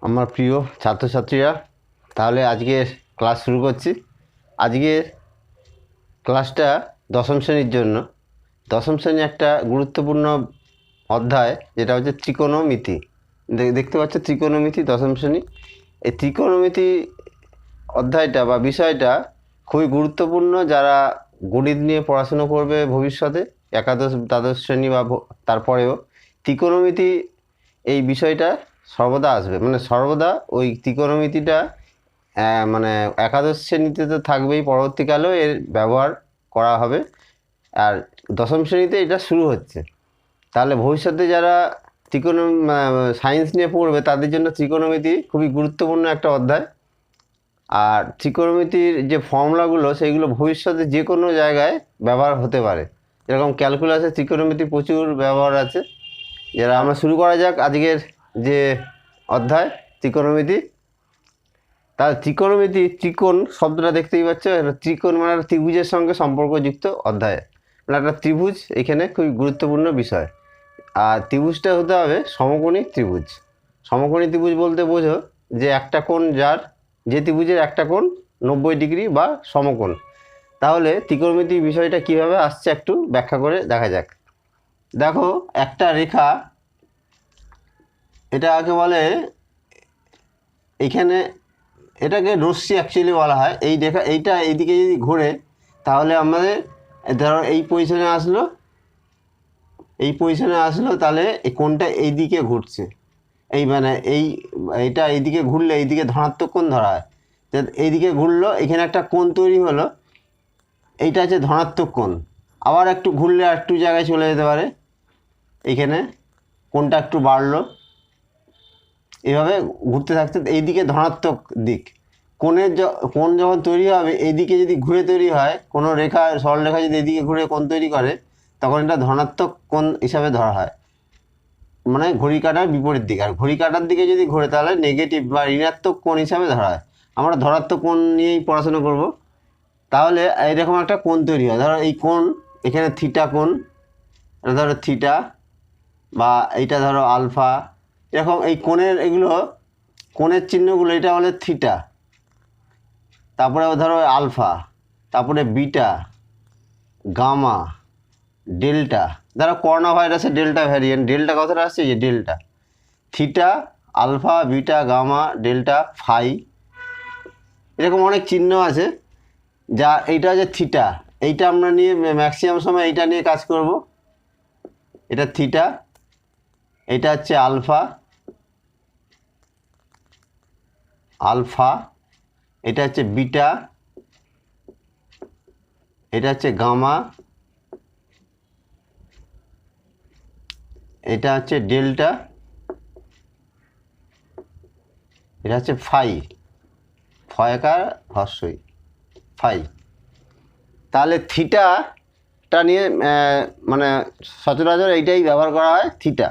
আমার প্রিয় ছাত্রছাত্রীরা, তাহলে আজকের ক্লাস শুরু করছি। আজকের ক্লাসটা দশম শ্রেণীর জন্য। দশম শ্রেণী একটা গুরুত্বপূর্ণ অধ্যায়, যেটা হচ্ছে ত্রিকোণমিতি। দেখতে পাচ্ছ ত্রিকোণমিতি, দশম শ্রেণী। এই ত্রিকোণমিতি অধ্যায়টা বা বিষয়টা খুবই গুরুত্বপূর্ণ। যারা গণিত নিয়ে পড়াশুনো করবে ভবিষ্যতে, একাদশ দ্বাদশ শ্রেণী বা তারপরেও, ত্রিকোণমিতি এই বিষয়টা সর্বদা আসবে। মানে সর্বদা ওই ত্রিকোণমিতিটা মানে একাদশ শ্রেণীতে তো থাকবেই, পরবর্তীকালেও এর ব্যবহার করা হবে। আর দশম শ্রেণীতে এটা শুরু হচ্ছে। তাহলে ভবিষ্যতে যারা সায়েন্স নিয়ে পড়বে, তাদের জন্য ত্রিকোণমিতি খুবই গুরুত্বপূর্ণ একটা অধ্যায়। আর ত্রিকোণমিতির যে ফর্মুলাগুলো, সেইগুলো ভবিষ্যতে যে কোনো জায়গায় ব্যবহার হতে পারে। যেরকম ক্যালকুলাসে ত্রিকোণমিতি প্রচুর ব্যবহার আছে। যারা আমরা শুরু করা যাক আজকের যে অধ্যায় ত্রিকোণমিতি। তার ত্রিকোণমিতি, ত্রিকোণ শব্দটা দেখতেই পাচ্ছ, ত্রিকোণ মানে একটা ত্রিভুজের সঙ্গে সম্পর্কযুক্ত অধ্যায়। মানে একটা ত্রিভুজ এখানে খুবই গুরুত্বপূর্ণ বিষয়। আর ত্রিভুজটা হতে হবে সমকোণী ত্রিভুজ। সমকোণী ত্রিভুজ বলতে বোঝো যে একটা কোণ, যে ত্রিভুজের একটা কোণ 90 ডিগ্রি বা সমকোণ। তাহলে ত্রিকোণমিতি বিষয়টা কিভাবে আসছে একটু ব্যাখ্যা করে দেখা যাক। দেখো, একটা রেখা, এটাকে বলে এখানে, এটাকে রশ্মি অ্যাকচুয়ালি বলা হয়। এই রেখা, এইটা এইদিকে যদি ঘোরে, তাহলে আমাদের ধরো এই পজিশনে আসলো, তাহলে এই কোণটা এইদিকে ঘুরছে। এই মানে এইটা এইদিকে ঘুরলে এইদিকে ধনাত্মক কোণ ধরা হয়। এইদিকে ঘুরলো, এখানে একটা কোণ তৈরি হলো, এইটা হচ্ছে ধনাত্মক কোণ। আবার একটু ঘুরলে আর একটু জায়গায় চলে যেতে পারে, এইখানে কোণটা একটু বাড়লো। এভাবে ঘুরতে থাকতে এইদিকে ধনাত্মক দিক। কোণ যখন তৈরি হবে, এইদিকে যদি ঘুরে তৈরি হয়, কোনো রেখা, সরলরেখা যদি এইদিকে ঘুরে কোণ তৈরি করে, তখন এটা ধনাত্মক কোণ হিসাবে ধরা হয়, মানে ঘড়ি কাঁটার বিপরীত দিকে। আর ঘড়ি কাঁটার দিকে যদি ঘুরে, তাহলে নেগেটিভ বা ঋণাত্মক কোণ হিসাবে ধরা হয়। আমরা ধনাত্মক কোণ নিয়েই পড়াশোনা করব। তাহলে এইরকম একটা কোণ তৈরি হয়। ধরো এই কোণ, এখানে থিটা কোণ, এটা ধরো থিটা, বা এইটা ধরো আলফা। এরকম এই কোণের চিহ্নগুলো, এটা বলে থিটা, তারপরে ধরো আলফা, তারপরে বিটা, গামা, ডেল্টা। ধরো করোনা ভাইরাসের ডেল্টা ভ্যারিয়েন্ট, ডেল্টা কথাটা আসছে, যে delta, theta, alpha, beta, gamma, delta, phi. এরকম অনেক চিহ্ন আছে। যা এইটা হচ্ছে থিটা, এইটা আমরা নিয়ে ম্যাক্সিমাম সময় এইটা নিয়ে কাজ করব। এটা থিটা, এটা হচ্ছে আলফা, এটা হচ্ছে বিটা, এটা হচ্ছে গামা, এটা হচ্ছে ডেল্টা, এটা হচ্ছে ফাই, ফয়কার হর্ষই, ফাই। তাহলে থিটাটা নিয়ে মানে সচরাচর এইটাই ব্যবহার করা হয়, থিটা।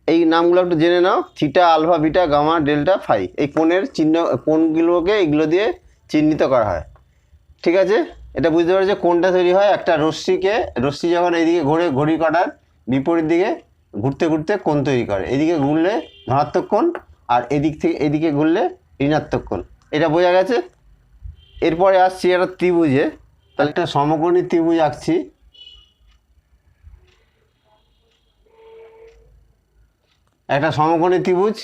এই নামগুলো একটু জেনে নাও, theta, alpha, beta, gamma, delta, phi. এই কোণগুলোকে এইগুলো দিয়ে চিহ্নিত করা হয়। ঠিক আছে, এটা বুঝতে পারছি। কোণটা তৈরি হয় একটা রশ্মি যখন এইদিকে ঘুরে ঘড়ি কাঁটার বিপরীত দিকে ঘুরতে ঘুরতে কোণ তৈরি করে। এদিকে ঘুরলে ধনাত্মক কোণ, আর এদিকে ঘুরলে ঋণাত্মক কোণ। এটা বোঝা গেছে। এরপরে আসছি একটা ত্রিভুজে। তাহলে একটা সমকোণী ত্রিভুজ আঁকছি। একটা সমকোণী ত্রিভুজ,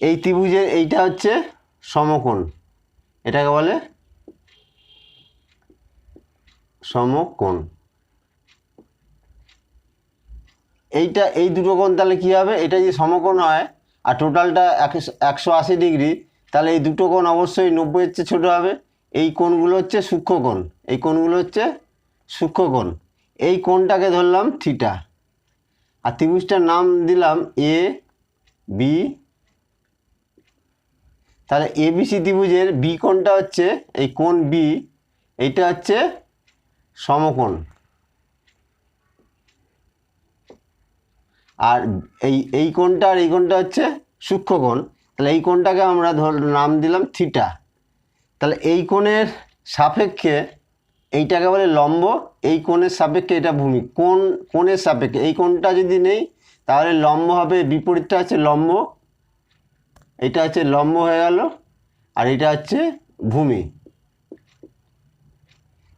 এই ত্রিভুজের এইটা হচ্ছে সমকোণ, এটাকে বলে সমকোণ। এই দুটো কোণ তাহলে কী হবে, এটা যদি সমকোণ হয় আর টোটালটা 180 ডিগ্রি, তাহলে এই দুটো কোণ অবশ্যই 90-এর চেয়ে ছোটো হবে। এই কোণগুলো হচ্ছে সূক্ষ্মকোণ, সূক্ষ্মকোণ। এই কোণটাকে ধরলাম থিটা, আর ত্রিভুজটার নাম দিলাম এ বি। তাহলে এবিসি ত্রিভুজের বি কোণটা হচ্ছে এই কোণ বি, এইটা হচ্ছে সমকোণ। আর এই কোণটা আর এই কোণটা হচ্ছে সূক্ষ্মকোণ। তাহলে এই কোণটাকে আমরা নাম দিলাম থিটা। তাহলে এই কোণের সাপেক্ষে এইটাকে বলে লম্ব, এই কোণের সাপেক্ষে এটা ভূমি। কোণের সাপেক্ষে এই কোণটা যদি নেই, তাহলে লম্ব হবে, বিপরীতটা হচ্ছে লম্ব। এটা হচ্ছে লম্ব হয়ে গেল, আর এটা হচ্ছে ভূমি।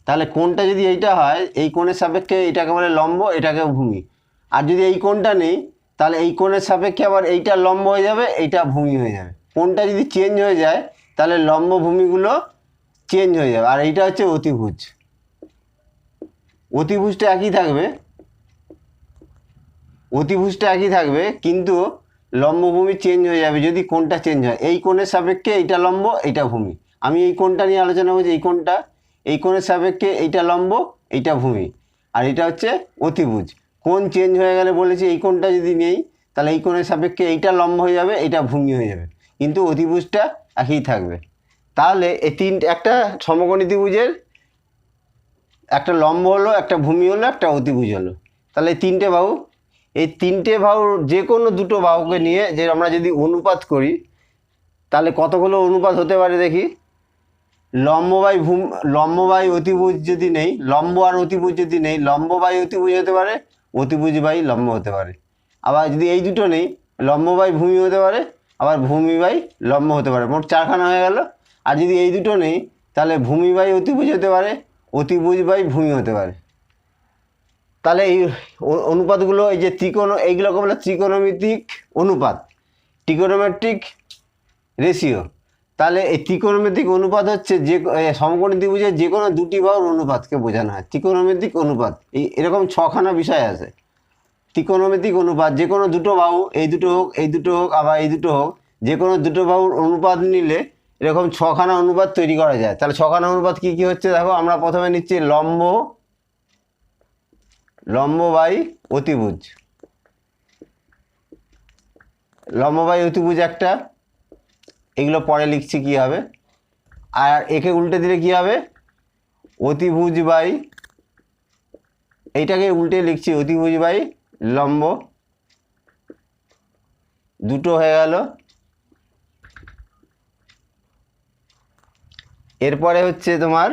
তাহলে কোণটা যদি এইটা হয়, এই কোণের সাপেক্ষে এটাকে বলে লম্ব, এটাকে ভূমি। আর যদি এই কোণটা নেই, তাহলে এই কোণের সাপেক্ষে আবার এইটা লম্ব হয়ে যাবে, এইটা ভূমি হয়ে যাবে। কোণটা যদি চেঞ্জ হয়ে যায়, তাহলে লম্ব ভূমিগুলো চেঞ্জ হয়ে যাবে। আর এইটা হচ্ছে অতিভুজ। অতিভুজটা একই থাকবে, অতিভুজটা একই থাকবে, কিন্তু লম্বভূমি চেঞ্জ হয়ে যাবে যদি কোণটা চেঞ্জ হয়। এই কোণের সাপেক্ষে এইটা লম্ব, এইটা ভূমি। আমি এই কোণটা নিয়ে আলোচনা করছি, এই কোণটা, এই কোণের সাপেক্ষে এইটা লম্ব, এইটা ভূমি। আর এটা হচ্ছে অতিভুজ। কোণ চেঞ্জ হয়ে গেলে বলেছি এই কোণটা যদি নেই, তাহলে এই কোণের সাপেক্ষে এইটা লম্ব হয়ে যাবে, এইটা ভূমি হয়ে যাবে, কিন্তু অতিভুজটা একই থাকবে। তাহলে এই একটা সমকোণী ত্রিভুজের একটা লম্ব হলো, একটা ভূমি হলো, একটা অতিভুজ হলো। তাহলে এই তিনটে বাহু, এই তিনটে বাহুর যে কোনো দুটো বাহুকে নিয়ে যে আমরা যদি অনুপাত করি, তাহলে কতগুলো অনুপাত হতে পারে দেখি। লম্ব বাই অতিভুজ যদি নেই, লম্ব আর অতিভুজ যদি নেই, লম্ব বাই অতিভুজ হতে পারে, অতিভুজ বাই লম্ব হতে পারে। আবার যদি এই দুটো নেই, লম্ব বাই ভূমি হতে পারে, আবার ভূমি বাই লম্ব হতে পারে। মোট চারখানা হয়ে গেল। আর যদি এই দুটো নেই, তাহলে ভূমি বাই অতিভুজ হতে পারে, অতিভুজ বাই ভূমি হতে পারে। তাহলে এই অনুপাতগুলো, এই যে এইগুলোকে বলে ত্রিকোণমিতিক অনুপাত, ট্রিগোনোমেট্রিক রেশিও। তাহলে এই ত্রিকোণমিতিক অনুপাত হচ্ছে যে সমকোণী ত্রিভুজের যে কোনো দুটি বাহুর অনুপাতকে বোঝানো হয় ত্রিকোণমিতিক অনুপাত। এরকম ছখানা বিষয় আছে। ত্রিকোণমিতিক অনুপাত, যে কোনো দুটো বাহু, এই দুটো হোক, এই দুটো হোক, আবার এই দুটো হোক, যে কোনো দুটো বাহুর অনুপাত নিলে এরকম ছখানা অনুপাত তৈরি করা যায়। তাহলে ছখানা অনুপাত কি কি হচ্ছে দেখো। আমরা প্রথমে নিচ্ছি লম্ব বাই অতিভুজ। লম্ব বাই অতিভুজ একটা, এগুলো পরে লিখছি কি হবে। আর একে উল্টে দিলে কি হবে, অতিভুজ বাই, এইটাকে উল্টে লিখছি অতিভুজ বাই লম্ব, দুটো হয়ে গেল। এরপরে হচ্ছে তোমার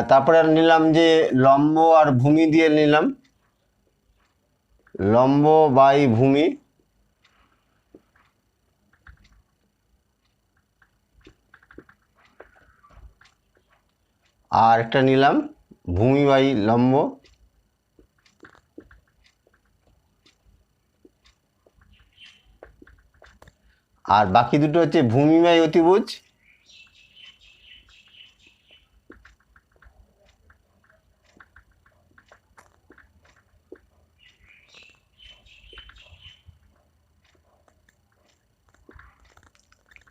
তারপরে নিলাম যে লম্ব আর ভূমি দিয়ে নিলাম, লম্ব বাই ভূমি। আর একটা নিলাম ভূমি বাই লম্ব। আর বাকি দুটো হচ্ছে ভূমি বাই অতিভুজ।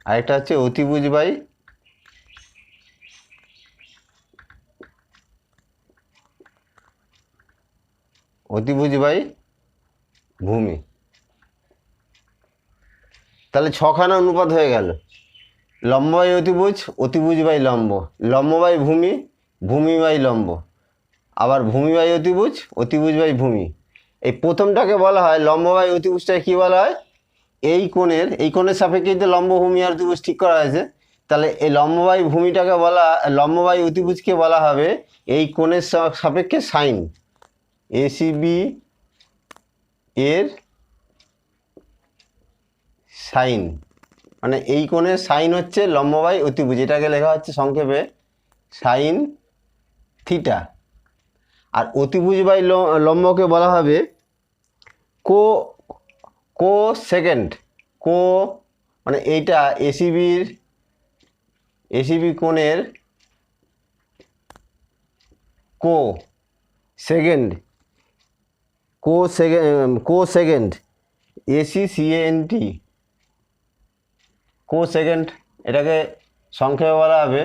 আরেকটা হচ্ছে অতিভুজ বাই ভূমি। তাহলে ছখানা অনুপাত হয়ে গেল। লম্ব বাই অতিভুজ, অতিভুজ বাই লম্ব, লম্ব বাই ভূমি, ভূমি বাই লম্ব, আবার ভূমি বাই অতিভুজ, অতিভুজ বাই ভূমি। এই প্রথমটাকে বলা হয় লম্ব বাই অতিভুজটাকে কী বলা হয়, এই কোণের সাপেক্ষে যে লম্ব ভূমি আর অতিভুজ ঠিক করা হয়েছে। তাহলে এই লম্ব বাই ভূমিটাকে লম্ব বাই অতিভুজকে বলা হবে এই কোণের সাপেক্ষে সাইন, এসিবি এর সাইন। মানে এই কোণের সাইন হচ্ছে লম্ব বাই অতিভুজ, এটাকে লেখা হচ্ছে সংক্ষেপে সাইন থিটা। আর অতিভুজ বাই লম্বকে বলা হবে কো সেকেন্ড। মানে এইটা এসিবি কোণের সেকেন্ড, ACCANT, সেকেন্ড। এটাকে সংক্ষেপে বলা হবে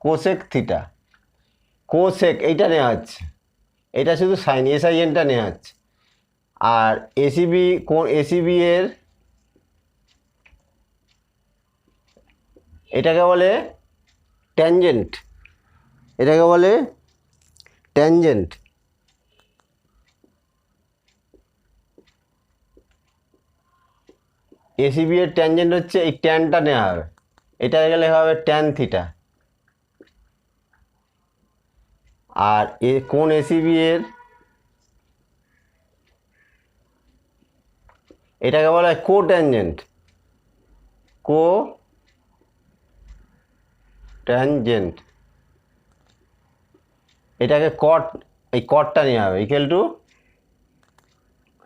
কোসেক থিটা। এইটা নেওয়া হচ্ছে, এটা শুধু সাইন, SINটা নেওয়া হচ্ছে। আর এসিবি এর এটাকে বলে ট্যানজেন্ট, এসিবি এর ট্যানজেন্ট হচ্ছে এই ট্যানটা নেওয়া হবে, এটা লেখা হবে ট্যান থিটা। আর কোণ এসিবি এর এটাকে বলা হয় কোট্যানজেন্ট। কোট্যানজেন্ট এটাকে কট, এই কটটা নেওয়া হবে equal to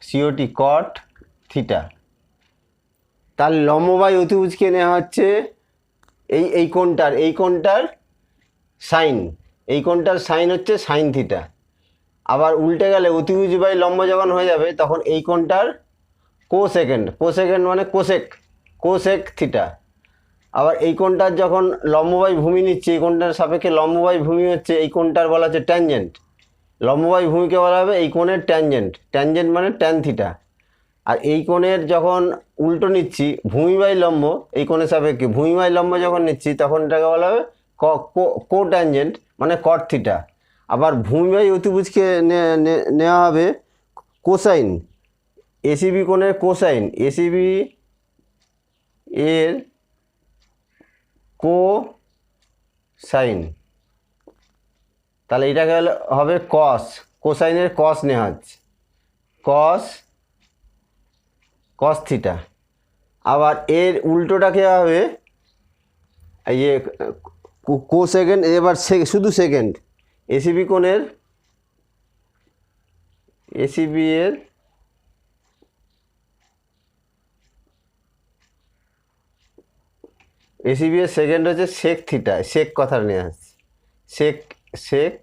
COT caught theta. তার লম্ববাই অতিভুজকে নেওয়া হচ্ছে এই কোণটার সাইন, এই কোণটার সাইন হচ্ছে সাইন থিটা। আবার উল্টে গেলে অতিভুজ বাই লম্ব যখন হয়ে যাবে তখন এই কোণটার কোসেকেন্ড মানে কোসেক থিটা। আবার এই কোণটার যখন লম্ববাই ভূমি নিচ্ছে, এই কোণটার সাপেক্ষে লম্ববাই ভূমি হচ্ছে, এই কোণটার বলা হচ্ছে ট্যানজেন্ট। লম্ববাই ভূমিকে বলা হবে এই কোণের ট্যানজেন্ট মানে ট্যান থিটা। আর এই কোণের যখন উল্টো নিচ্ছি ভূমি বাই লম্ব, এই কোণের সাপেক্ষে ভূমি বাই লম্ব যখন নিচ্ছি তখন এটাকে বলা হবে কোট্যানজেন্ট মানে কট থিটা। আবার ভূমি বাই অতিভুজকে নেওয়া হবে কোসাইন, এসিবি কোণের কোসাইন, এসিবি এর কোসাইন। তাহলে এটাকে হবে কোসাইনের কস নেওয়া হচ্ছে কস থিটা। আবার এর উল্টোটাকে হবে এই যে কোসেকেন্ড, এবার শুধু সেকেন্ড, এসিবি কোণের এসিবি এর সেকেন্ড হচ্ছে সেক থিটা, সেক কথা নেওয়া হচ্ছে সেক।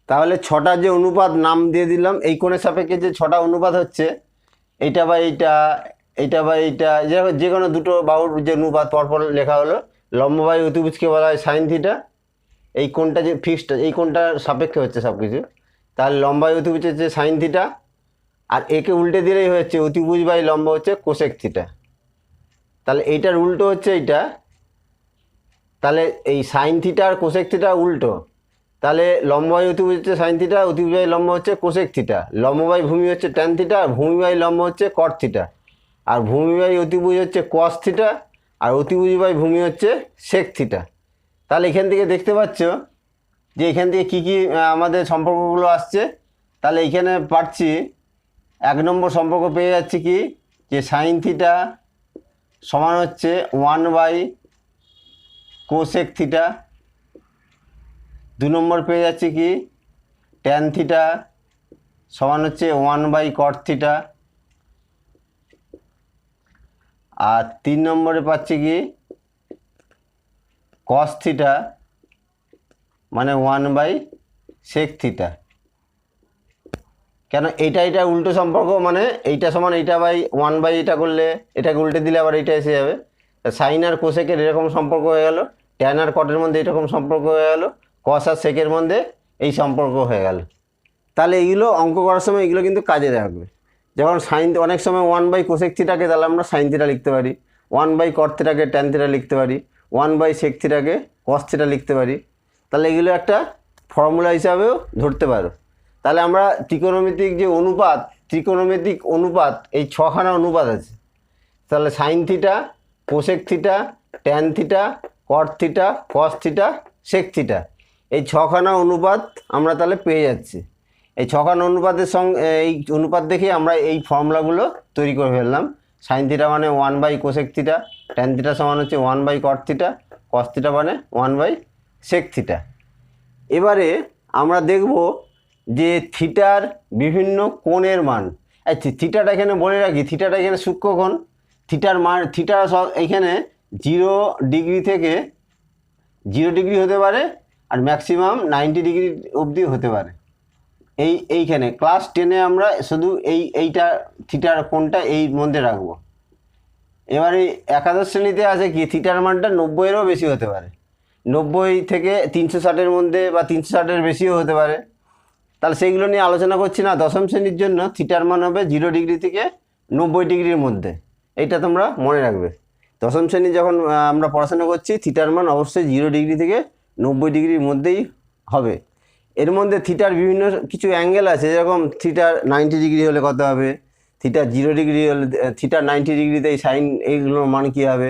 তাহলে ছটা যে অনুপাত নাম দিয়ে দিলাম, এই কোণের সাপেক্ষে যে ছটা অনুপাত হচ্ছে এইটা বা এইটা, এইটা বা এইটা, যে কোনো দুটো বাহুর যে অনুপাত পরপর লেখা হলো। লম্ববাই অতিভুজকে বলা হয় সাইন থিটা, এই কোণটা যে ফিক্সড, এই কোণটার সাপেক্ষে হচ্ছে সব কিছু। তাহলে লম্বাই অতিভুজ হচ্ছে সাইন থিটা, আর একে উল্টে দিলেই হচ্ছে অতিভুজ বাই লম্ব হচ্ছে কোসেক থিটা। তাহলে এইটার উল্টো হচ্ছে এইটা, তাহলে এই সাইন থিটা আর কোসেক থিটা উল্টো। তাহলে লম্ববাই অতিভুজ হচ্ছে সাইন থিটা, অতিভুজ বাই লম্ব হচ্ছে কোসেক থিটা। লম্ববাই ভূমি হচ্ছে ট্যান থিটা, আর ভূমি বাই লম্ব হচ্ছে কট থিটা। আর ভূমি বাই অতিভুজ হচ্ছে কস থিটা, আর অতিভুজ বাই ভূমি হচ্ছে সেক থিটা। তাহলে এখান থেকে দেখতে পাচ্ছ যে এখান থেকে কী কী আমাদের সম্পর্কগুলো আসছে। তাহলে এখানে পাচ্ছি 1 নম্বর সম্পর্ক পেয়ে যাচ্ছি কি, যে সাইন থিটা সমান হচ্ছে 1 বাই কোসেক থিটা। 2 নম্বর পেয়ে যাচ্ছি কি, ট্যান থিটা সমান হচ্ছে 1 বাই কট থিটা। আর 3 নম্বরে পাচ্ছি কি, কস থিটা মানে 1 বাই সেক থিটা। কেন এটা উল্টো সম্পর্ক, মানে এইটা সমান এইটা বাই 1 বাই এটা করলে এটাকে উল্টে দিলে আবার এইটা এসে যাবে। সাইন আর কোসেকের এরকম সম্পর্ক হয়ে গেল, ট্যান আর কটের মধ্যে এরকম সম্পর্ক হয়ে গেল, কস আর সেকের মধ্যে এই সম্পর্ক হয়ে গেল। তাহলে এইগুলো অঙ্ক করার সময় এগুলো কিন্তু কাজে লাগবে। যখন সাইন, অনেক সময় 1 বাই কোসেক থিটাকে তাহলে আমরা সাইন থিটা লিখতে পারি, 1 বাই কট থিটাকে ট্যান থিটা লিখতে পারি, 1 বাই সেক থিটাকে কস থিটা লিখতে পারি। তাহলে এগুলো একটা ফর্মুলা হিসাবেও ধরতে পারো। তাহলে আমরা ত্রিকোণমিতিক অনুপাত এই 6খানা অনুপাত আছে। তাহলে sine theta, cosec theta, tan theta, cot theta, cos theta, sec theta, এই 6খানা অনুপাত আমরা তাহলে পেয়ে যাচ্ছি। এই 6খানা অনুপাতের সঙ্গে এই অনুপাত দেখে আমরা এই ফর্মুলাগুলো তৈরি করে ফেললাম। সাইন থিটা মানে 1 by cosec theta, tan theta সমান হচ্ছে 1 by cot theta, cos theta মানে 1 বাই সেক থিটা। এবারে আমরা দেখব যে থিটার বিভিন্ন কোণের মান। থিটাটা এখানে বলে রাখি, থিটাটা এখানে সূক্ষ্মকোণ। থিটার মান, থিটা এখানে 0 ডিগ্রি থেকে 0 ডিগ্রি হতে পারে, আর ম্যাক্সিমাম 90 ডিগ্রি অবধি হতে পারে। এইখানে ক্লাস 10-এ আমরা শুধু এইটা থিটার কোণটা এই মধ্যে রাখবো। এবারে একাদশ শ্রেণীতে আছে কি, থিটার মানটা 90-এরও বেশি হতে পারে, 90 থেকে 360-এর মধ্যে বা 360-এর বেশিও হতে পারে। তাহলে সেইগুলো নিয়ে আলোচনা করছি না। দশম শ্রেণীর জন্য থিটার মান হবে 0 ডিগ্রি থেকে 90 ডিগ্রির মধ্যে, এইটা তোমরা মনে রাখবে। দশম শ্রেণী যখন আমরা পড়াশোনা করছি থিটার মান অবশ্যই 0 ডিগ্রি থেকে 90 ডিগ্রির মধ্যেই হবে। এর মধ্যে থিটার বিভিন্ন কিছু অ্যাঙ্গেল আছে, যেরকম থিটার 90 ডিগ্রি হলে কত হবে, থিটার 0 ডিগ্রি হলে, থিটার 90 ডিগ্রিতে এই সাইন এইগুলোর মান কী হবে,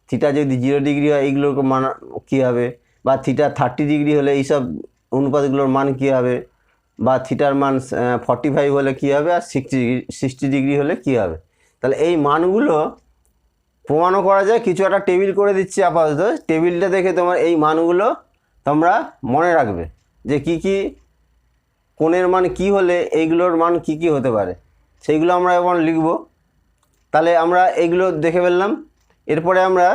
থিটা যদি 0 ডিগ্রি হয় এইগুলোর মান কী হবে, বা থিটার 30 ডিগ্রি হলে এইসব অনুপাতগুলোর মান কী হবে, বা থিটার মান 45 হলে কী হবে, আর 60 ডিগ্রি হলে কী হবে। তাহলে এই মানগুলো প্রমাণও করা যায়। কিছু একটা টেবিল করে দিচ্ছি আপাতত, টেবিলটা দেখে তোমার এই মানগুলো তোমরা মনে রাখবে যে কি কি কোণের মান কি হলে এইগুলোর মান কি কি হতে পারে, সেইগুলো আমরা এখন লিখব। তাহলে আমরা এইগুলো দেখে ফেললাম। এরপরে আমরা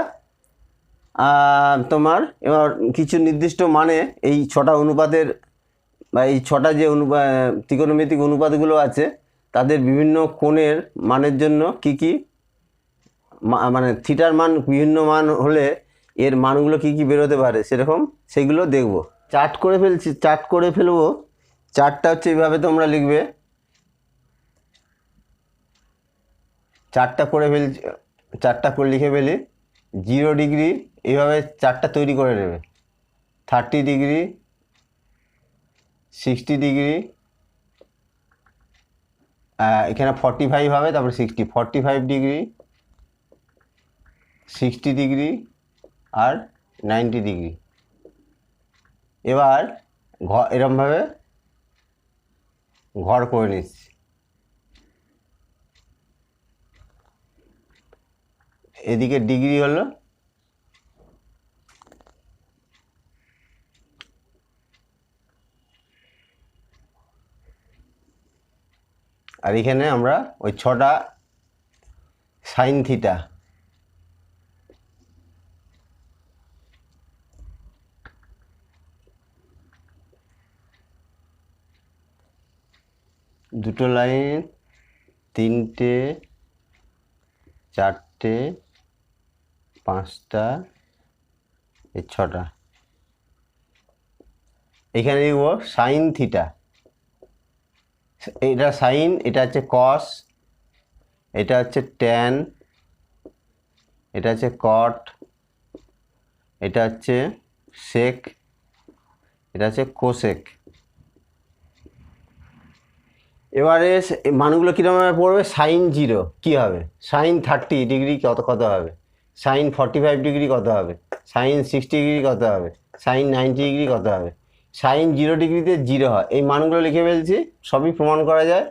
তোমার এবার কিছু নির্দিষ্ট মানে এই 6টা অনুপাতের বা এই 6টা যে ত্রিকোণমিতিক অনুপাতগুলো আছে তাদের বিভিন্ন কোণের মানের জন্য কি কি মানে থিটার মান বিভিন্ন মান হলে এর মানগুলো কি কি বেরোতে পারে সেরকম সেগুলো দেখব। চার্ট করে ফেলবো। চার্টটা হচ্ছে এইভাবে তোমরা লিখবে। চার্টটা করে লিখে ফেলি। 0 ডিগ্রি এইভাবে চার্টটা তৈরি করে নেবে। 30 ডিগ্রি, 60 ডিগ্রি, এখানে 45 হবে, তারপরে 45 ডিগ্রি, 60 ডিগ্রি আর 90 ডিগ্রি। এবার এরমভাবে ঘর করে নিচ্ছি। এদিকে ডিগ্রি হলো, আর এখানে আমরা ওই 6টা সাইন থিটা। দুটো লাইন, 3টে, 4টে, 5টা, এই 6টা। এখানে লিখব সাইন থিটা। এটা সাইন, এটা হচ্ছে কস, এটা হচ্ছে ট্যান, এটা হচ্ছে কট, এটা হচ্ছে সেক, এটা হচ্ছে কোসেক। এবারে মানগুলো কীরকমভাবে পড়বে। সাইন 0 কী হবে, সাইন 30 ডিগ্রি কত হবে, সাইন 45 ডিগ্রি কত হবে, সাইন 60 ডিগ্রি কত হবে, সাইন 90 ডিগ্রি কত হবে। সাইন 0 ডিগ্রিতে 0 হয়, এই মানগুলো লিখে ফেলছি, সবই প্রমাণ করা যায়।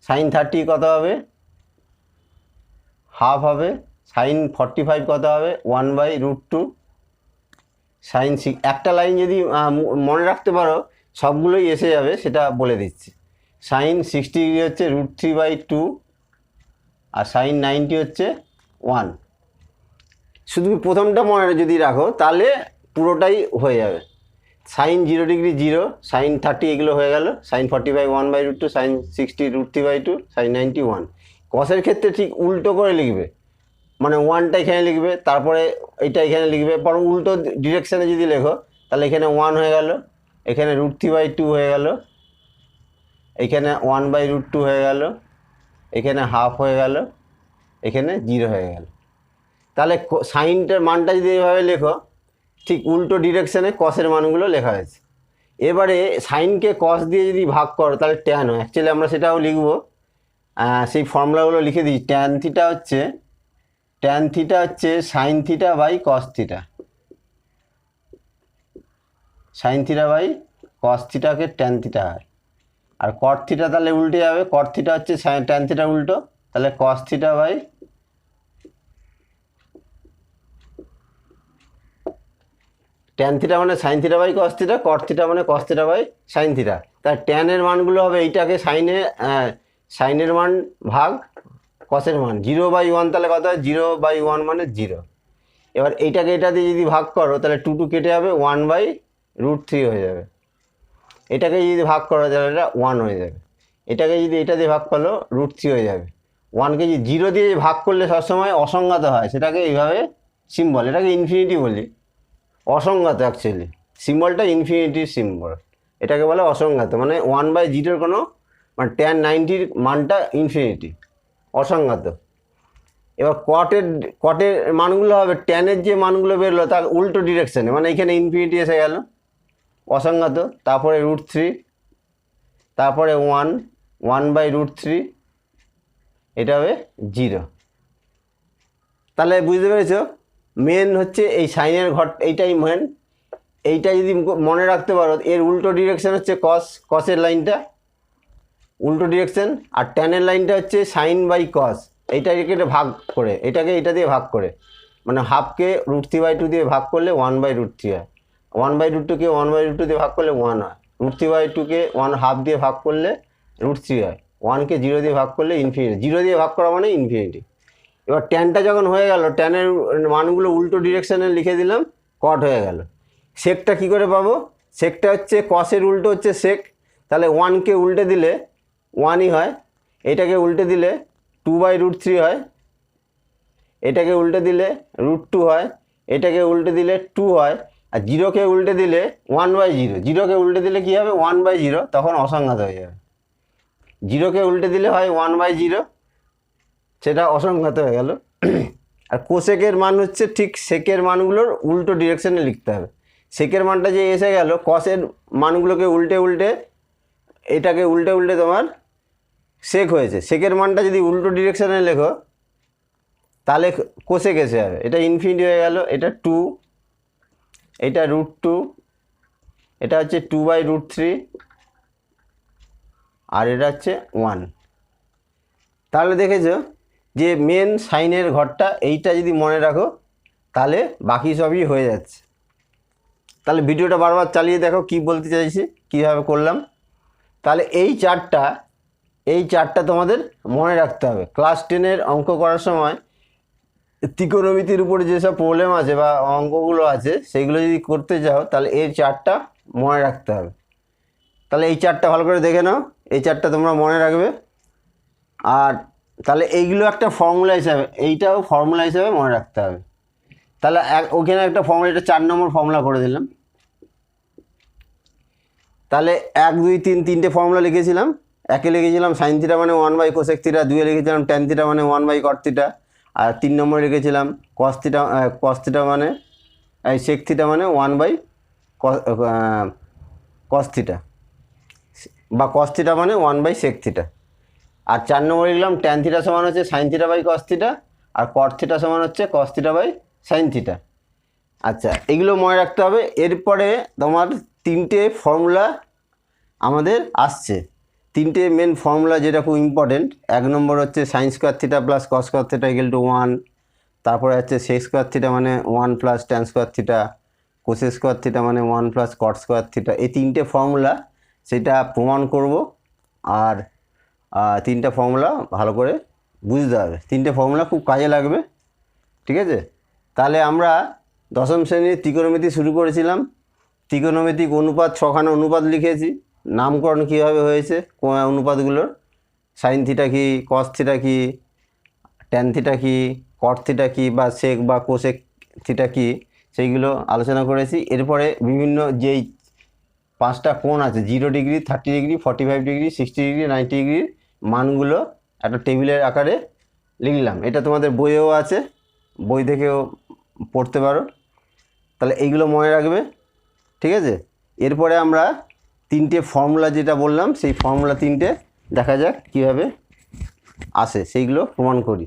সাইন 30 কত হবে, হাফ হবে। সাইন 45 কত হবে, 1/√2। সাইন একটা লাইন যদি মনে রাখতে পারো সবগুলোই এসে যাবে, সেটা বলে দিচ্ছি। সাইন 60 ডিগ্রি হচ্ছে √3/2, আর সাইন 90 হচ্ছে 1। শুধু প্রথমটা মনে যদি রাখো তাহলে পুরোটাই হয়ে যাবে। সাইন 0 ডিগ্রি 0, সাইন 30 এগুলো হয়ে গেল। Sign 45 1/√2, sign 60 √3/2, sign 90 1। কসের ক্ষেত্রে ঠিক উল্টো করে লিখবে, মানে 1টা এখানে লিখবে, তারপরে এইটা এখানে লিখবে, বরং উল্টো ডিরেকশানে যদি লেখো তাহলে এখানে 1 হয়ে গেল, এখানে √3/2 হয়ে গেল, এখানে 1/√2 হয়ে গেল, এখানে হাফ হয়ে গেল, এখানে 0 হয়ে গেল। তাহলে সাইনটার মানটা যদি এইভাবে লেখো, ঠিক উল্টো ডিরেকশানে কসের মানগুলো লেখা হয়েছে। এবারে সাইনকে কস দিয়ে যদি ভাগ করো তাহলে ট্যান হয়। অ্যাকচুয়ালি আমরা সেটাও লিখব, সেই ফর্মুলাগুলো লিখে দিই। ট্যান থিটা হচ্ছে sine theta by cos theta. Sine theta by cos থিটাকে ট্যান থিটা হয়। আর কট থিটা তাহলে উল্টে যাবে, কট থিটা হচ্ছে ট্যান থিটা উল্টো, তাহলে cos theta by tan theta মানে sine theta by cos theta, cot theta মানে cos theta by sine theta. তার ট্যানের মানগুলো হবে এইটাকে সাইনের মান ভাগ কসের মান। 0/1 তাহলে কত হয়, 0/1 মানে 0। এবার এইটাকে এটা দিয়ে যদি ভাগ করো তাহলে 2 কেটে যাবে, 1/√3 হয়ে যাবে। এটাকে যদি ভাগ করো তাহলে এটা 1 হয়ে যাবে। এটাকে যদি এটা দিয়ে ভাগ করলো √3 হয়ে যাবে। 1কে যদি 0 দিয়ে ভাগ করলে সবসময় অসংজ্ঞাত হয়, সেটাকে এইভাবে সিম্বল, এটাকে ইনফিনিটি বলি। অসংজ্ঞাত অ্যাকচুয়ালি সিম্বলটা ইনফিনিটির সিম্বল, এটাকে বলে অসংজ্ঞাত। মানে 1/0 কোনো মানে ট্যান 90-র মানটা ইনফিনিটি, অসংজ্ঞাত। এবার কটের মানগুলো হবে ট্যানের যে মানগুলো বেরোলো তার উল্টো ডিরেকশানে, মানে এখানে ইনফিনিটি এসে গেল, অসংজ্ঞাত। তারপরে √3, তারপরে 1/√3, এটা হবে 0। তাহলে বুঝতে পেরেছ, মেন হচ্ছে এই সাইনের ঘর, এইটাই মেন। এইটা যদি মনে রাখতে পারো, এর উল্টো ডিরেকশান হচ্ছে কসের লাইনটা, উল্টো ডিরেকশন, আর ট্যানের লাইনটা হচ্ছে সাইন বাই কস, এইটাকে ভাগ করে, এটাকে এটা দিয়ে ভাগ করে, মানে হাফকে √3/2 দিয়ে ভাগ করলে 1/√3 হয়। 1/√2কে 1/√2 দিয়ে ভাগ করলে 1 হয়। √3/2কে 1/2 দিয়ে ভাগ করলে √3 হয়। 1কে 0 দিয়ে ভাগ করলে ইনফিনিটি, 0 দিয়ে ভাগ করা মানে ইনফিনিটি। এবার ট্যানটা যখন হয়ে গেল, ট্যানের মানগুলো উল্টো ডিরেকশানে লিখে দিলাম, কট হয়ে গেল। সেকটা কি করে পাবো? সেকটা হচ্ছে কসের উল্টো হচ্ছে সেক, তাহলে 1কে উল্টে দিলে 1ই হয়, এটাকে উল্টে দিলে 2/√3 হয়, এটাকে উল্টে দিলে √2 হয়, এটাকে উল্টে দিলে 2 হয়, আর 0কে উল্টে দিলে 1/0। 0কে উল্টে দিলে কী হবে? 1/0, তখন অসংখ্যাত হয়ে যাবে। 0কে উল্টে দিলে হয় 1/0, সেটা অসংখ্যাত হয়ে গেল। আর কোসেকের মান হচ্ছে ঠিক সেকের মানগুলোর উল্টো ডিরেকশানে লিখতে হবে। সেকের মানটা যে এসে গেল, কসের মানগুলোকে উল্টে উল্টে, এটাকে উল্টে উল্টে তোমার সেক হয়েছে। সেকের মানটা যদি উল্টো ডিরেকশানে লেখো তাহলে কোসেক এসে যাবে। এটা ইনফিনিটি হয়ে গেল, এটা 2, এটা √2, এটা হচ্ছে 2/√3, আর এটা হচ্ছে 1। তাহলে দেখেছো যে মেন সাইনের ঘরটা এইটা যদি মনে রাখো তাহলে বাকি সবই হয়ে যাচ্ছে। তাহলে ভিডিওটা বারবার চালিয়ে দেখো কি বলতে চাইছি, কীভাবে করলাম। তাহলে এই চারটা তোমাদের মনে রাখতে হবে। ক্লাস 10-এর অঙ্ক করার সময় ত্রিকোণমিতির উপরে যেসব প্রবলেম আছে বা অঙ্কগুলো আছে সেগুলো যদি করতে যাও তাহলে এই চারটা মনে রাখতে হবে। তাহলে এই চারটা ভালো করে দেখে নাও, এই চারটা তোমরা মনে রাখবে। আর তাহলে এইগুলো একটা ফর্মুলা হিসাবে, এইটাও ফর্মুলা হিসাবে মনে রাখতে হবে। তাহলে ওখানে একটা ফর্মুলা, এটা 4 নম্বর ফর্মুলা করে দিলাম। তাহলে 1, 2, 3 তিনটে ফর্মুলা লিখেছিলাম। একে লিখেছিলাম সাইন থিটা মানে 1/cosec থিটা, 2-এ লিখেছিলাম ট্যান থিটা মানে 1/cot থিটা, আর 3 নম্বরে লিখেছিলাম cos থিটা মানে sec থিটা মানে 1/cos থিটা, বা cos থিটা মানে 1/sec থিটা। আর 4 নম্বরে লিখলাম ট্যান থিটা সমান হচ্ছে sine theta by cos theta, আর cot থিটা সমান হচ্ছে cos theta by sine theta. আচ্ছা, এগুলো মনে রাখতে হবে। এরপরে তোমার 3টে ফর্মুলা আমাদের আসছে, 3টে মেন ফর্মুলা যেটা খুব ইম্পর্টেন্ট। 1 নম্বর হচ্ছে sign square theta plus cos square theta = 1, তারপরে হচ্ছে সেক স্কোয়ার থিটা মানে 1 plus tan square theta, cosec square theta মানে 1 প্লাস কট স্কোয়ার থিটা। এই 3টে ফর্মুলা সেটা প্রমাণ করব। আর 3টা ফর্মুলা ভালো করে বুঝতে হবে, 3টে ফর্মুলা খুব কাজে লাগবে, ঠিক আছে? তাহলে আমরা দশম শ্রেণীর ত্রিকোণমিতি শুরু করেছিলাম। ত্রিকোণমিতিক অনুপাত 6খানা অনুপাত লিখেছি, নামকরণ কীভাবে হয়েছে অনুপাতগুলোর, সাইন থিটা কী, কস থিটা কী, ট্যান থিটা কী, কট থিটা কী, বা সেক বা কোসেক থিটা কী, সেইগুলো আলোচনা করেছি। এরপরে বিভিন্ন যেই 5টা কোণ আছে, 0 ডিগ্রি, 30 ডিগ্রি, 45 ডিগ্রি, 60 ডিগ্রি, 90 ডিগ্রির মানগুলো একটা টেবিলের আকারে লিখলাম। এটা তোমাদের বইয়েও আছে, বই থেকেও পড়তে পারো। তাহলে এইগুলো মনে রাখবে, ঠিক আছে? এরপরে আমরা 3টে ফর্মুলা যেটা বললাম সেই ফর্মুলা 3টে দেখা যাক কীভাবে আসে, সেইগুলো প্রমাণ করি।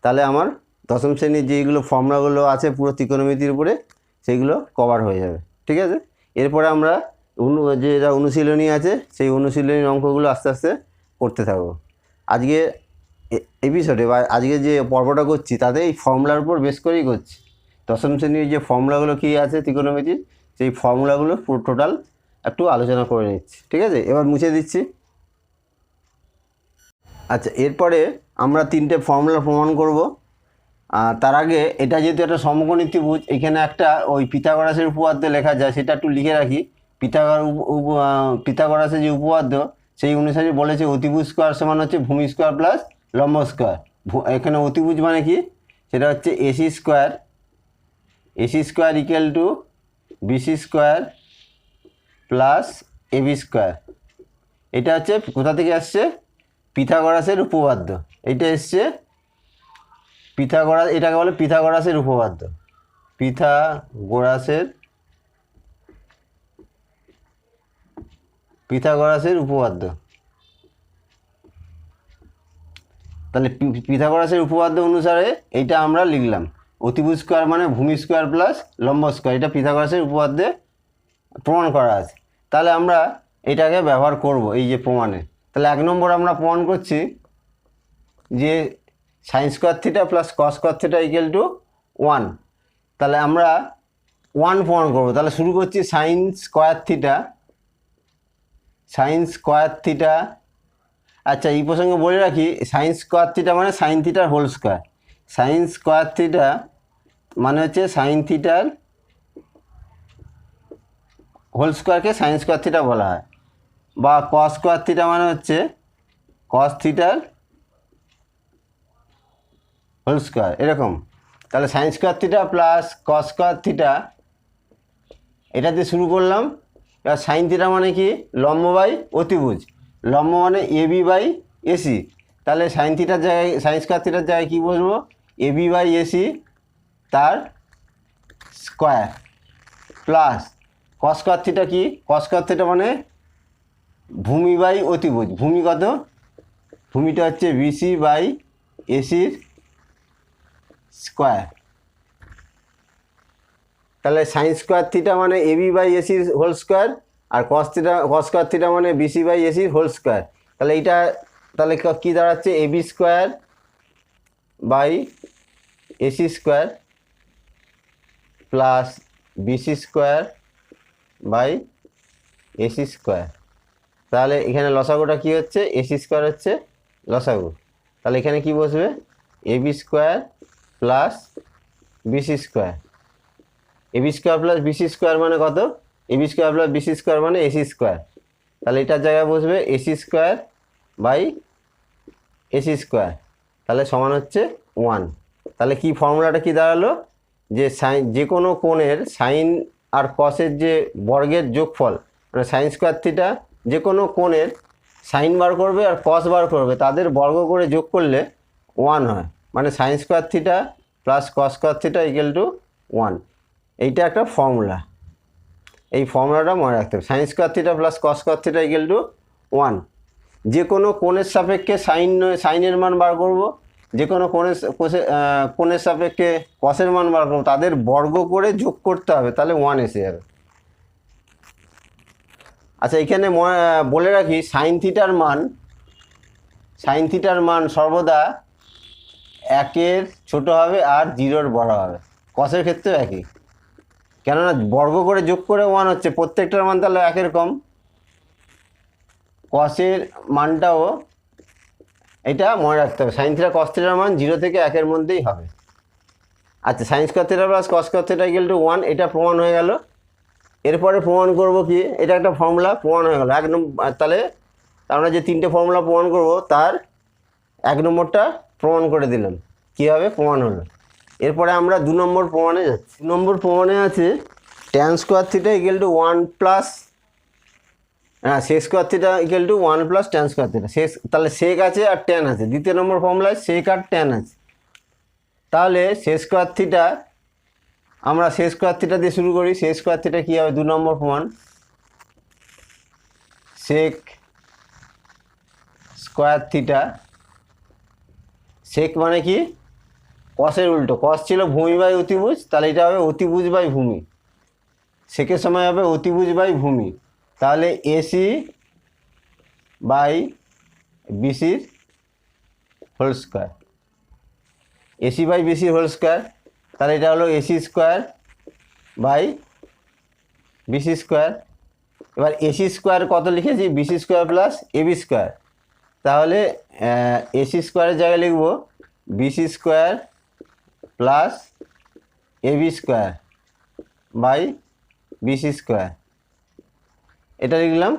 তাহলে আমার দশম শ্রেণীর যেইগুলো ফর্মুলাগুলো আছে পুরো ত্রিকোণমিতির উপরে সেইগুলো কভার হয়ে যাবে, ঠিক আছে? এরপরে আমরা যেটা অনুশীলনী আছে সেই অনুশীলনীর অঙ্কগুলো আস্তে আস্তে করতে থাকবো। আজকে এপিসোডে বা আজকে যে পর্বটা করছি তাতে এই ফর্মুলার উপর বেস করেই করছি। দশম শ্রেণীর যে ফর্মুলাগুলো কী আছে ত্রিকোণমিতির, সেই ফর্মুলাগুলো পুরো টোটাল একটু আলোচনা করে নিচ্ছি, ঠিক আছে? এবার মুছে দিচ্ছি। আচ্ছা, এরপরে আমরা 3টে ফর্মুলা প্রমাণ করব। তার আগে এটা যেহেতু একটা সমকোণী ত্রিভুজ, এখানে একটা ওই পিথাগোরাসের উপপাদ্য লেখা যায়, সেটা একটু লিখে রাখি। পিথাগোরাসের যে উপপাদ্য সেই অনুসারে বলেছে অতিভুজ স্কোয়ার সমান হচ্ছে ভূমি স্কোয়ার প্লাস লম্ব স্কোয়ার। এখানে অতিভুজ মানে কি, সেটা হচ্ছে AC square = BC square plus AB square. এটা হচ্ছে কোথা থেকে আসছে? পিথাগোরাসের উপপাদ্য। এটা এসছে পিথাগোরাস, এটাকে বলে পিথাগোরাসের উপপাদ্য। পিথাগোরাসের উপপাদ্য। তাহলে পিথাগোরাসের উপপাদ্য অনুসারে এইটা আমরা লিখলাম, অতিভুজ স্কোয়ার মানে ভূমি স্কোয়ার প্লাস লম্ব স্কোয়ার। এটা পিথাগোরাসের উপপাদ্যে প্রমাণ করা আছে। তাহলে আমরা এটাকে ব্যবহার করব এই যে প্রমাণে। তাহলে 1 নম্বর আমরা প্রমাণ করছি যে sign square theta plus cos square theta equal to 1। তাহলে আমরা 1 প্রমাণ করবো। তাহলে শুরু করছি সাইন স্কোয়ার থিটা। আচ্ছা, এই প্রসঙ্গে বলে রাখি, সাইন স্কোয়ার থিটা মানে সাইন থিটার whole square. Sine square theta মানে হচ্ছে সাইন থিটার হোল স্কোয়ারকে সাইন স্কোয়ার থিটা বলা হয়, বা কস স্কোয়ার থিটা মানে হচ্ছে কস থিটার হোল স্কোয়ার, এরকম। তাহলে sine square theta plus cos square theta, এটা দিয়ে শুরু করলাম। এবার সাইন থিটা মানে কি? লম্ব বাই অতিভুজ। লম্ব মানে এবি বাই এসি। তাহলে সাইন থিটার জায়গায়, সাইন স্কোয়ার থিটার জায়গায় কী বসবো? এবি বাই এসি তার square plus cos square theta কি? কস স্কোয়ার থিটা মানে ভূমি বাই অতিভুজ। ভূমি কত? ভূমিটা হচ্ছে বিসি বাই এসির স্কোয়ার। তাহলে সাইন স্কোয়ার থিটা মানে এবি বাই এসির হোল স্কোয়ার, আর কস স্কোয়ার থিটা মানে বিসি বাই এসির হোল স্কোয়ার। তাহলে এইটা তাহলে কী দাঁড়াচ্ছে? AB square by AC square plus BC square by AC square. তাহলে এখানে লসাগুটা কী হচ্ছে? এসি স্কোয়ার হচ্ছে লসাগু। তাহলে এখানে কি বসবে? AB square plus BC square. AB square plus BC square মানে কত? AB square plus BC square মানে এসি স্কোয়ার। তাহলে এটার জায়গায় বসবে AC square by AC square. তাহলে সমান হচ্ছে 1। তাহলে কি ফর্মুলাটা কি দাঁড়ালো? যে সাইন, যে কোনো কোণের সাইন আর কসের যে বর্গের যোগফল, মানে সাইন স্কোয়ার থিটা যে কোনো কোণের সাইন বার করবে আর কস বার করবে, তাদের বর্গ করে যোগ করলে 1 হয়। মানে sign square theta plus cos square theta equal to 1। এইটা একটা ফর্মুলা। এই ফর্মুলাটা মনে রাখতে হবে। Sign square theta plus cos square theta equal to 1। যে কোনো কোণের সাপেক্ষে সাইনের মান বার করব, যে কোনো কোণের সাপেক্ষে কসের মান বার করবো, তাদের বর্গ করে যোগ করতে হবে, তাহলে 1 এসে যাবে। আচ্ছা, এখানে বলে রাখি, সাইন থিটার মান সর্বদা 1-এর ছোটো হবে আর 0-র বড় হবে। কসের ক্ষেত্রেও একই, কেননা বর্গ করে যোগ করে 1 হচ্ছে, প্রত্যেকটার মান তাহলে 1-এর কম। কসের মানটাও এটা মনে রাখতে হবে, সাইন থিটা কস থিটার মান 0 থেকে 1-এর মধ্যেই হবে। আচ্ছা, sign square theta plus cos square theta equal to 1, এটা প্রমাণ হয়ে গেল। এরপরে প্রমাণ করব কি? এটা একটা ফর্মুলা প্রমাণ হয়ে গেল 1 নম্বর। তাহলে আমরা যে 3টে ফর্মুলা প্রমাণ করব, তার 1 নম্বরটা প্রমাণ করে দিলাম, কীভাবে প্রমাণ হলো। এরপরে আমরা 2 নম্বর প্রমাণে যাচ্ছি। 2 নম্বর প্রমাণে আছে tan square theta equal to 1 plus sec square theta equal to 1 plus tan square theta. তাহলে সেক আছে আর ট্যান আছে। দ্বিতীয় নম্বর ফর্মুলায় সেক আর ট্যান আছে। তাহলে সেক স্কোয়ার থিটা, আমরা সেক স্কোয়ার থিটা দিয়ে শুরু করি। সেক স্কোয়ার থিটা কী হবে? 2 নম্বর প্রমাণ, সেক স্কোয়ার থিটা। সেক মানে কি? কসের উল্টো। কস ছিল ভূমি বাই অতিভুজ, তাহলে এটা হবে অতিভুজ বাই ভূমি। সেকের সময় হবে অতিভুজ বাই ভূমি। তাহলে এসি বাই বিসির হোল স্কোয়ার, এসি বাই বিসির হোল স্কোয়ার। তাহলে এটা হলো AC square by BC square. এবার এসি স্কোয়ার কত লিখেছি? BC square plus AB square. তাহলে এসি স্কোয়ারের জায়গায় লিখব BC square plus AB square by BC square, এটা লিখলাম।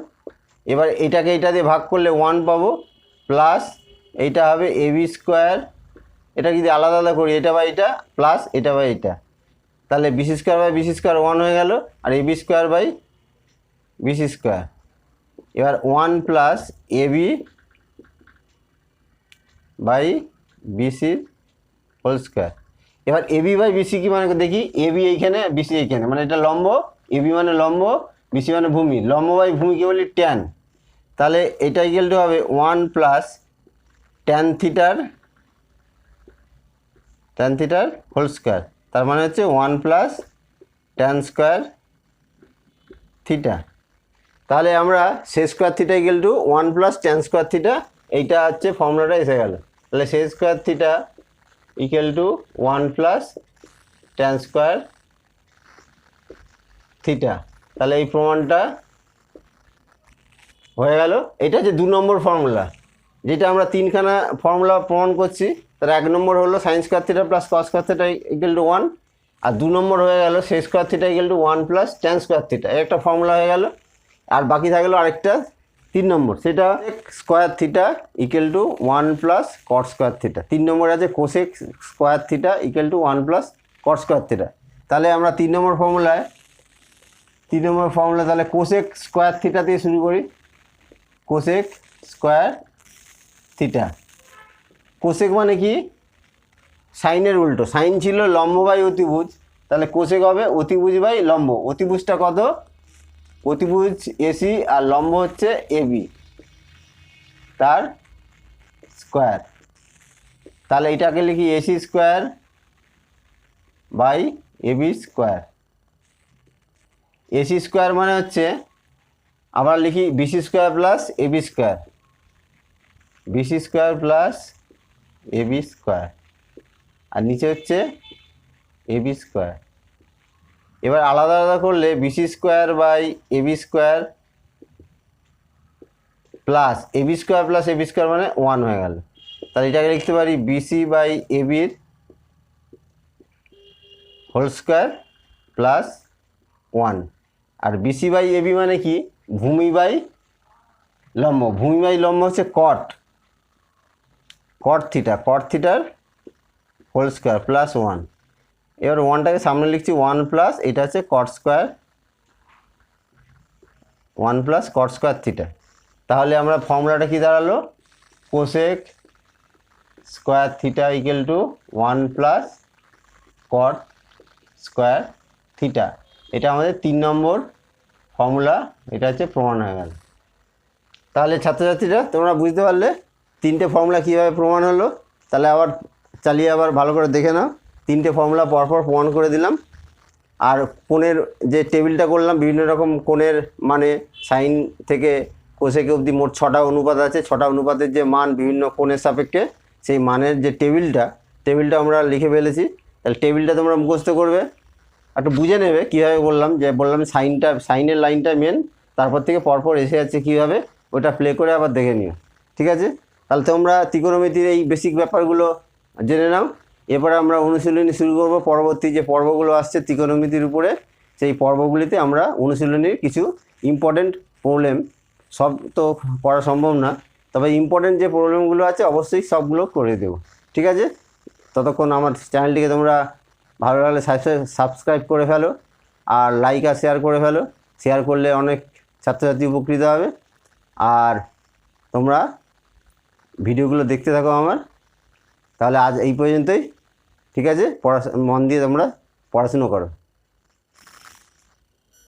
এবার এটাকে এটা দিয়ে ভাগ করলে 1 পাবো, প্লাস এইটা হবে এবি স্কোয়ার। এটা যদি আলাদা আলাদা করি, এটা বাই এটা প্লাস এটা বাই এটা, তাহলে BC square by BC square 1 হয়ে গেল, আর AB square by BC square. এবার 1 প্লাস এবি বাই বিসির হোল স্কোয়ার। এবার এবি বাই বিসি কি মানে দেখি, এবি এইখানে বিসি এইখানে, মানে এটা লম্ব। এবি মানে লম্ব, বিসি মানে ভূমি। লম্ব বাই ভূমিকে বলি ট্যান। তাহলে এটা ইকুয়াল টু হবে 1 প্লাস ট্যান থিটার হোল স্কোয়ার। তার মানে হচ্ছে 1 প্লাস ট্যান স্কোয়ার থিটা। তাহলে আমরা sec square theta equal to 1 plus tan square theta, এইটা হচ্ছে ফর্মুলাটা এসে গেল। তাহলে sec square theta equal to 1 plus tan square theta. তাহলে এই প্রমাণটা হয়ে গেল। এটা হচ্ছে 2 নম্বর ফর্মুলা, যেটা আমরা 3খানা ফর্মুলা প্রমাণ করছি। তার 1 নম্বর হলো sine square theta plus cos square theta equal to 1, আর 2 নম্বর হয়ে গেল sec square theta equal to 1 plus tan square theta. একটা ফর্মুলা হয়ে গেল। আর বাকি থাকলো আরেকটা 3 নম্বর, সেটা square theta equal to 1 plus cot square theta. 3 নম্বর আছে cosec square theta equal to 1 plus cot square theta. তাহলে আমরা 3 নম্বর ফর্মুলা তাহলে কোসেক স্কোয়ার থিটা দিয়ে শুরু করি। কোসেক স্কোয়ার থিটা, কোসেক মানে কি? সাইনের উল্টো। সাইন ছিল লম্ব বাই অতিভুজ, তাহলে কোসেক হবে অতিভুজ বাই লম্ব। অতিভুজটা কত? অতিভুজ এসি আর লম্ব হচ্ছে এবি, তার স্কোয়ার। তাহলে এটাকে লিখি AC square by AB square. AC square মানে হচ্ছে, আবার লিখি BC square plus AB square, BC square plus AB square, আর নিচে হচ্ছে এবি স্কোয়ার। এবার আলাদা আলাদা করলে BC square by AB square plus AB square মানে 1 হয়ে গেল। তাহলে এটাকে লিখতে পারি বিসি বাই এবির হোল স্কোয়ার প্লাস 1। আর বিসি বাই এবি মানে কি? ভূমি বাই লম্ব। ভূমি বাই লম্ব হচ্ছে কট থিটার হোল স্কোয়ার প্লাস 1। এবার 1টাকে সামনে লিখছি 1 প্লাস, এটা হচ্ছে cot square, 1 plus cot square theta. তাহলে আমরা ফর্মুলাটা কি দাঁড়ালো? Cosec square theta equal to 1 plus cot square theta. এটা আমাদের 3 নম্বর ফর্মুলা, এটা হচ্ছে প্রমাণ হয়ে গেল। তাহলে ছাত্রছাত্রীরা তোমরা বুঝতে পারলে 3টে ফর্মুলা কীভাবে প্রমাণ হলো। তাহলে আবার চালিয়ে আবার ভালো করে দেখে নাও। 3টে ফর্মুলা পরপর প্রমাণ করে দিলাম। আর কোণের যে টেবিলটা করলাম, বিভিন্ন রকম কোণের মানে সাইন থেকে কোসেক অবধি মোট 6টা অনুপাত আছে। 6টা অনুপাতের যে মান বিভিন্ন কোণের সাপেক্ষে, সেই মানের যে টেবিলটা আমরা লিখে ফেলেছি। তাহলে টেবিলটা তোমরা মুখস্থ করবে, একটু বুঝে নেবে কীভাবে বললাম। সাইনের লাইনটা মেন, তারপর থেকে পরপর এসে যাচ্ছে কীভাবে, ওটা প্লে করে আবার দেখে নিও। ঠিক আছে? তাহলে তোমরা ত্রিকোণমিতির এই বেসিক ব্যাপারগুলো জেনে নাও। এরপরে আমরা অনুশীলনী শুরু করব। পরবর্তী যে পর্বগুলো আসছে ত্রিকোণমিতির উপরে, সেই পর্বগুলিতে আমরা অনুশীলনীর কিছু ইম্পর্টেন্ট প্রবলেম, সব তো করা সম্ভব না, তবে ইম্পর্টেন্ট যে প্রবলেমগুলো আছে অবশ্যই সবগুলো করে দেবো। ঠিক আছে? ততক্ষণ আমার চ্যানেলটিকে তোমরা ভালো লাগলে সাবস্ক্রাইব করে ফেলো, আর লাইক আর শেয়ার করে ফেলো। শেয়ার করলে অনেক ছাত্রছাত্রী উপকৃত হবে। আর তোমরা ভিডিওগুলো দেখতে থাকো আমার। তাহলে আজ এই পর্যন্তই। ঠিক আছে? মন দিয়ে তোমরা পড়াশুনো করো।